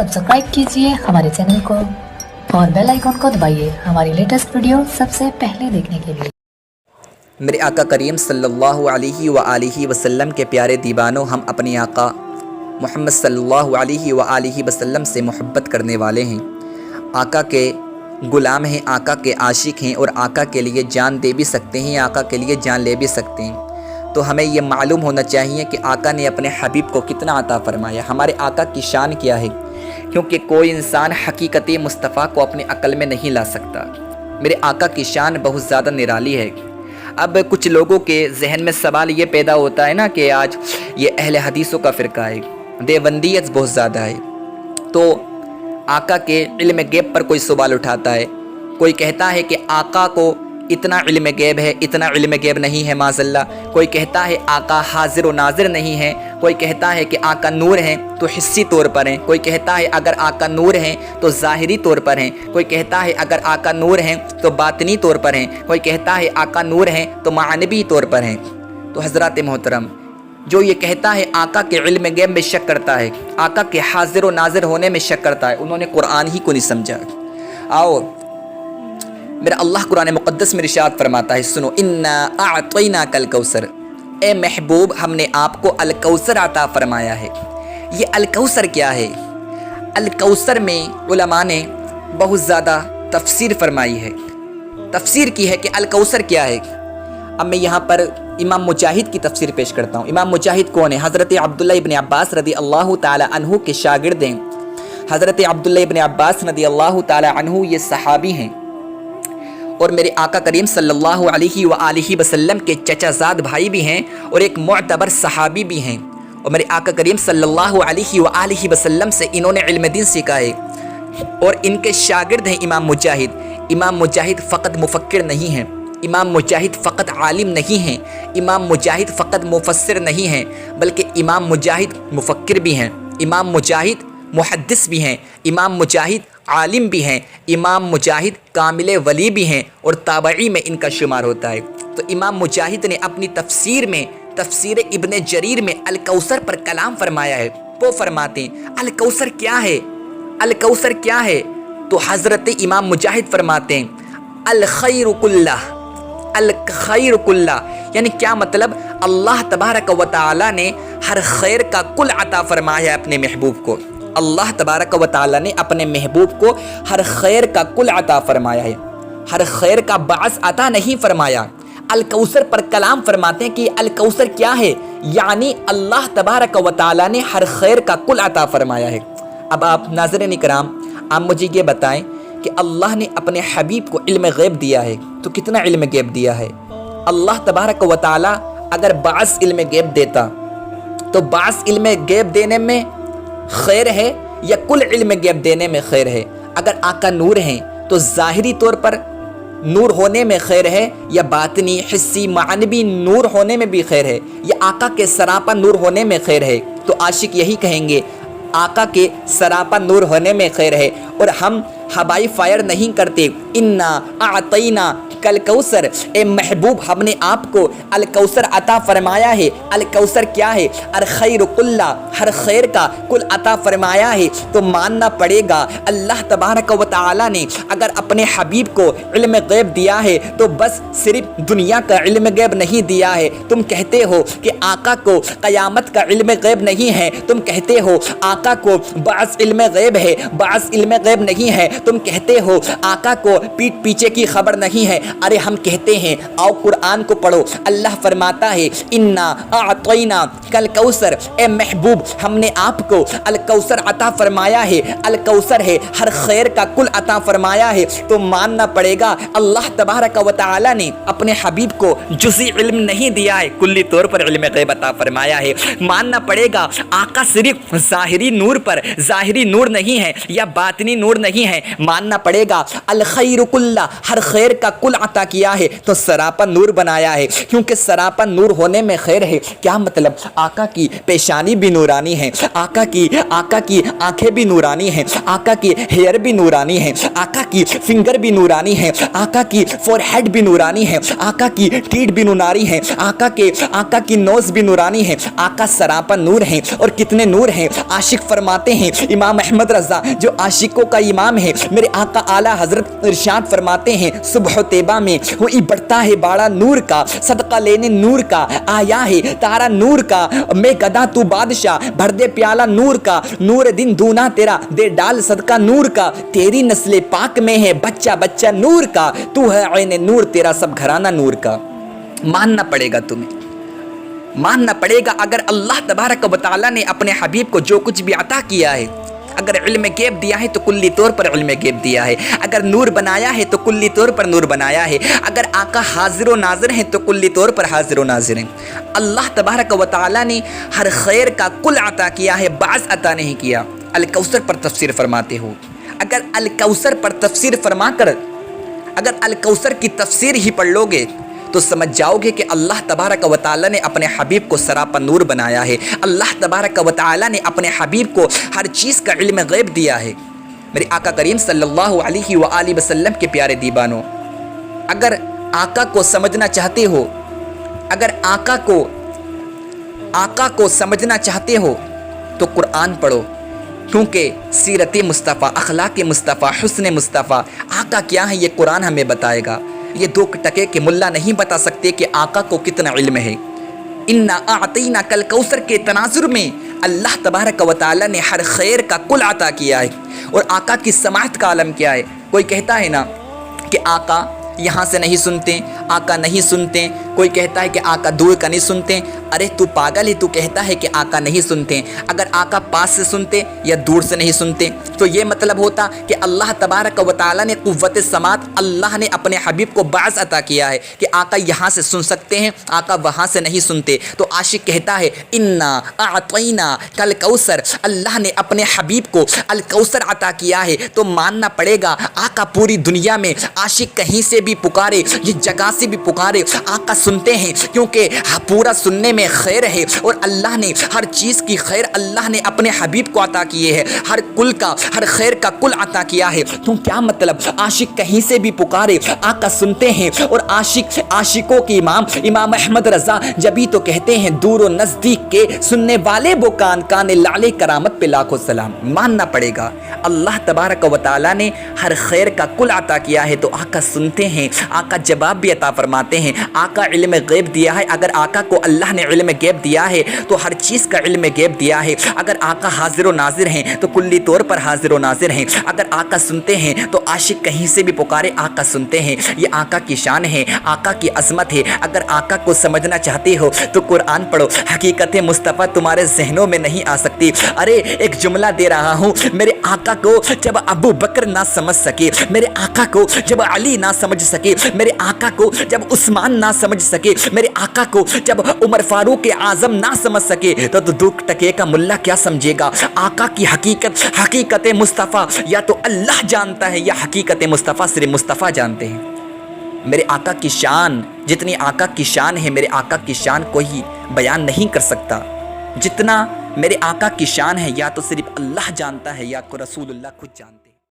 Subscribe कीजिए हमारे channel को और बेल आइकन को दबाइए हमारी लेटेस्ट वीडियो सबसे पहले देखने के लिए। मेरे आका करीम सल्लल्लाहु अलैहि व आलिहि वसल्लम के प्यारे दीवानों, हम अपने आका मोहम्मद सल्लल्लाहु अलैहि व आलिहि वसल्लम से मोहब्बत करने वाले हैं। आका के ग़ुलाम हैं, आका के आशिक हैं और आका के लिए जान दे भी सकते हैं, आका के लिए जान ले भी सकते हैं। तो हमें ये मालूम होना चाहिए कि आका ने अपने हबीब को कितना अता फरमाया, हमारे आका की शान क्या है, क्योंकि कोई इंसान हकीकत मुस्तफ़ा को अपने अक़ल में नहीं ला सकता। मेरे आका की शान बहुत ज़्यादा निराली है। अब कुछ लोगों के जहन में सवाल ये पैदा होता है ना कि आज ये अहले हदीसों का फ़िरका है, देवबंदियत बहुत ज़्यादा है, तो आका के इल्म गैब पर कोई सवाल उठाता है। कोई कहता है कि आका को इतना इल्म गैब है, इतना इल्म गैब नहीं है माज़अल्लाह। कोई कहता है आका हाजिर व नाजिर नहीं है। कोई कहता है कि आका नूर हैं तो हिस्सी तौर पर हैं। कोई कहता है अगर आका नूर हैं तो ज़ाहिरी तौर पर हैं। कोई कहता है अगर आका नूर हैं तो बातनी तौर पर हैं। कोई कहता है आका नूर हैं तो मानवी तौर पर हैं। तो हज़रात मोहतरम, जो ये कहता है आका के इल्म गैब में शक करता है, आका के हाजिर व नाजिर होने में शक करता है, उन्होंने कुरान ही को नहीं समझा। आओ, मेरा अल्लाह कुरान मुक़द्दस में इरशाद फरमाता है, सुनो, इन्ना अअतैना कल कौसर, ए महबूब हमने आपको अल कौसर अता फरमाया है। ये अल कौसर क्या है? अल कौसर में उलमा ने बहुत ज़्यादा तफसीर फरमाई है, तफसीर की है कि अल कौसर क्या है। अब मैं यहाँ पर इमाम मुजाहिद की तफसीर पेश करता हूँ। इमाम मुजाहिद कौन है? हज़रत अब्दुल्लाह इब्न अब्बास रदी अल्लाह ताला अन्हु के शागिर्द हैं। हज़रत अब्दुल्लाह इब्न अब्बास रदी अल्लाह ताला अन्हु ये सहाबी हैं और मेरे आका करीम सल्लल्लाहु अलैहि व आलिहि वसल्लम के चचाज़ाद भाई भी हैं और एक मुअतबर सहाबी भी हैं। और मेरे आका करीम सल्लल्लाहु अलैहि व आलिहि वसल्लम से इन्होंने इल्म दीन सीखा है और इनके शागिर्द हैं इमाम मुजाहिद। इमाम मुजाहिद फ़कत मुफक्किर नहीं हैं, इमाम मुजाहिद फ़कत आलिम नहीं हैं, इमाम मुजाहिद फ़कत मुफस्सिर नहीं हैं, बल्कि इमाम मुजाहिद मुफक्किर भी हैं, इमाम मुजाहिद मुहद्दिस भी हैं, इमाम मुजाहिद आलिम भी हैं, इमाम मुजाहिद कामिल वली भी हैं और ताबई में इनका शुमार होता है। तो इमाम मुजाहिद ने अपनी तफसीर में, तफसीर इब्न जरीर में अल कौसर पर कलाम फरमाया है। वो फरमाते हैं अल कौसर क्या है, अल कौसर क्या है? तो हज़रत इमाम मुजाहिद फरमाते हैं अल खैर कुल्लाह, अल खैर कुल्लाह, यानी क्या मतलब? अल्लाह तबारक व तआला ने हर खैर का कुल अता फरमाया अपने महबूब को। अल्लाह तबारक व तआला ने अपने महबूब को हर खैर का कुल अता फरमाया है, हर खैर का बास अता नहीं फरमाया। अल कौसर पर कलाम फरमाते हैं कि अल कौसर क्या है, यानी अल्लाह तबारक व तआला ने हर खैर का कुल अता फरमाया है। अब आप नाज़रीन इकराम, आप मुझे ये बताएं कि अल्लाह ने अपने हबीब को इल्म गैब दिया है तो कितना इल्म गैब दिया है? अल्लाह तबारक व तआला अगर बास इल्म गैब देता तो बास इल्म गैब देने में खैर है या कुल इल्म गैब देने में खैर है? अगर आका नूर हैं तो ज़ाहिरी तौर पर नूर होने में खैर है या बातनी हिस्सी मानवी नूर होने में भी खैर है या आका के सरापा नूर होने में खैर है? तो आशिक यही कहेंगे आका के सरापा नूर होने में खैर है। और हम हवाई फायर नहीं करते, इन्ना आतैना कल कौसर, ए महबूब हमने आपको अल कौसर अता फरमाया है। अल कौसर क्या है? अल खैर कुल्ला, हर खैर का कुल अता फरमाया है। तो मानना पड़ेगा अल्लाह तबारक व तआला ने अगर अपने हबीब को इल्म गैब दिया है तो बस सिर्फ दुनिया का इल्म गैब नहीं दिया है। तुम कहते हो कि आका को क़यामत का इल्म गैब नहीं है, तुम कहते हो आका को बास इल्म गैब है, बास इल्म गैब नहीं है, तुम कहते हो आका को पीठ पीछे की खबर नहीं है। अरे हम कहते हैं आओ कुरान को पढ़ो। अल्लाह फरमाता है इन्ना आतैना कल कौसर, ए महबूब हमने आपको अल कौसर अता फरमाया है। अल कौसर है हर खैर का कुल अता फरमाया है। तो मानना पड़ेगा अल्लाह तबारक व तआला ने अपने हबीब को जुज़ी इल्म नहीं दिया है, कुल्ली तौर पर इल्म गैब अता फरमाया है। मानना पड़ेगा आका सिर्फ ज़ाहिरी नूर पर, ज़ाहिरी नूर नहीं है या बातनी नूर नहीं है। मानना पड़ेगा अल खैर कुल्ला, हर खैर का कुल अता किया है तो सरापा नूर बनाया है, क्योंकि सरापा नूर होने में खैर है। क्या मतलब? आका की पेशानी भी नूरानी है, आका की आंखें भी नूरानी हैं, आका की हेयर भी नूरानी है, आका की फिंगर भी नूरानी है, आका की फोरहेड भी नूरानी है, आका की टीट भी नूरानी है, आका की नोज भी नूरानी है। आका सरापा नूर हैं। और कितने नूर हैं? आशिक फरमाते हैं, इमाम अहमद रज़ा जो आशिकों का इमाम है, मेरे आका आला हजरत इरशाद फरमाते हैं, सुबह तैबा में हुई बढ़ता है बाड़ा नूर का, सदका लेने नूर का आया है तारा नूर का, मैं गदा तू बादशाह भर दे प्याला नूर का, नूर दिन दूना तेरा दे डाल सदका नूर का, तेरी नस्ल पाक में है बच्चा बच्चा नूर का, तू है ऐन नूर तेरा सब घराना नूर का। मानना पड़ेगा तुम्हें, मानना पड़ेगा। अगर अल्लाह तबारक व तआला ने अपने हबीब को जो कुछ भी अता किया है, अगर इल्म गैब दिया है तो कुल्ली तौर पर इल्म गैब दिया है, अगर नूर बनाया है तो कुल्ली तौर पर नूर बनाया है, अगर आका हाजिर व नाजिर हैं तो कुल्ली तौर पर हाजिर व नाजिर हैं। अल्लाह तबारक व तआला ने हर खैर का कुल अता किया है, बाज़ अता नहीं किया। अल कौसर पर तफसीर फरमाते हो, अगर अल कौसर पर तफसीर फरमाकर अगर अल कौसर की तफसीर ही पढ़ लोगे तो समझ जाओगे कि अल्लाह तबारक व तआला ने अपने हबीब को सरापा नूर बनाया है। अल्लाह तबारक व तआला ने अपने हबीब को हर चीज़ का इल्म गैब दिया है। मेरे आका करीम सल्लल्लाहु अलैहि व आलिहि वसल्लम के प्यारे दीवानों, अगर आका को समझना चाहते हो, अगर आका को समझना चाहते हो तो कुरान पढ़ो, क्योंकि सीरत मुस्तफ़ा, अखलाक मुस्तफ़ा, हुस्न मुस्तफ़ा, आका क्या है ये कुरान हमें बताएगा। ये दो टके के मुल्ला नहीं बता सकते कि आका को कितना इल्म है। इन्ना आतीना कल कौसर के तनाजुर में अल्लाह तबारक व तआला ने हर खैर का कुल अता किया है। और आका की समाअत का आलम क्या है? कोई कहता है ना कि आका यहाँ से नहीं सुनते, आका नहीं सुनते, कोई कहता है कि आका दूर का नहीं सुनते। अरे तू पागल है, तू कहता है कि आका नहीं सुनते। अगर आका पास से सुनते या दूर से नहीं सुनते तो ये मतलब होता कि अल्लाह तबारक व तआला ने कुव्वत समात, अल्लाह ने अपने हबीब को बाज़ अता किया है कि आका यहाँ से सुन सकते हैं, आका वहाँ से नहीं सुनते। तो आशिक कहता है इन्ना आतैना कल कौसर, अल्लाह ने अपने हबीब को अल कौसर अता किया है। तो मानना पड़ेगा आका पूरी दुनिया में, आशिक कहीं से भी पुकारे, ये जगह से भी पुकारे, आका सुनते हैं, क्योंकि पूरा सुनने में खैर है। और अल्लाह ने हर चीज़ की खैर अल्लाह ने अपने हबीब को अता किए है, हर कुल का, हर खैर का कुल अता किया है। तो क्या मतलब? आशिक कहीं से भी पुकारे, आका सुनते हैं। और आशिकों के इमाम अहमद रज़ा जभी तो कहते हैं दूर और नज़दीक के सुनने वाले वो कान लाले करामत पे लाखों सलाम। मानना पड़ेगा अल्लाह तबारक व तआला ने हर खैर का कुल अता किया है। तो आका सुनते हैं, आका जवाब भी अता फरमाते हैं, आका इल्म गैब दिया है। अगर आका को अल्लाह ने इल्म गैब दिया है तो हर चीज़ का इल्म गैब दिया है। अगर आका हाजिर व नाजिर हैं तो कुल्ली तौर पर हाजिर व नाजिर हैं। अगर आका सुनते हैं तो आशिक कहीं से भी पुकारे, आका सुनते हैं। ये आका की शान है, आका की अजमत है। अगर आका को समझना चाहते हो तो कुरान पढ़ो, हकीकत मुस्तफ़ा तुम्हारे जहनों में नहीं आ सकती। अरे एक जुमला दे रहा हूँ, मेरे आका को जब अबू बकर ना समझ सके, मेरे आका को जब अली ना समझ सके, मेरे आका को जब उस्मान ना समझ सके, मेरे आका को जब उमर फारूक आजम ना समझ सके तो दो टके का मुल्ला क्या समझेगा? आका की हकीकत मुस्तफ़ा या तो अल्लाह जानता है या हकीकत मुस्तफ़ा सिर्फ मुस्तफ़ा जानते हैं। मेरे आका की शान, जितनी आका की शान है, मेरे आका की शान कोई बयान नहीं कर सकता। जितना मेरे आका की शान है या तो सिर्फ अल्लाह जानता है या को रसूलुल्लाह खुद जानते हैं।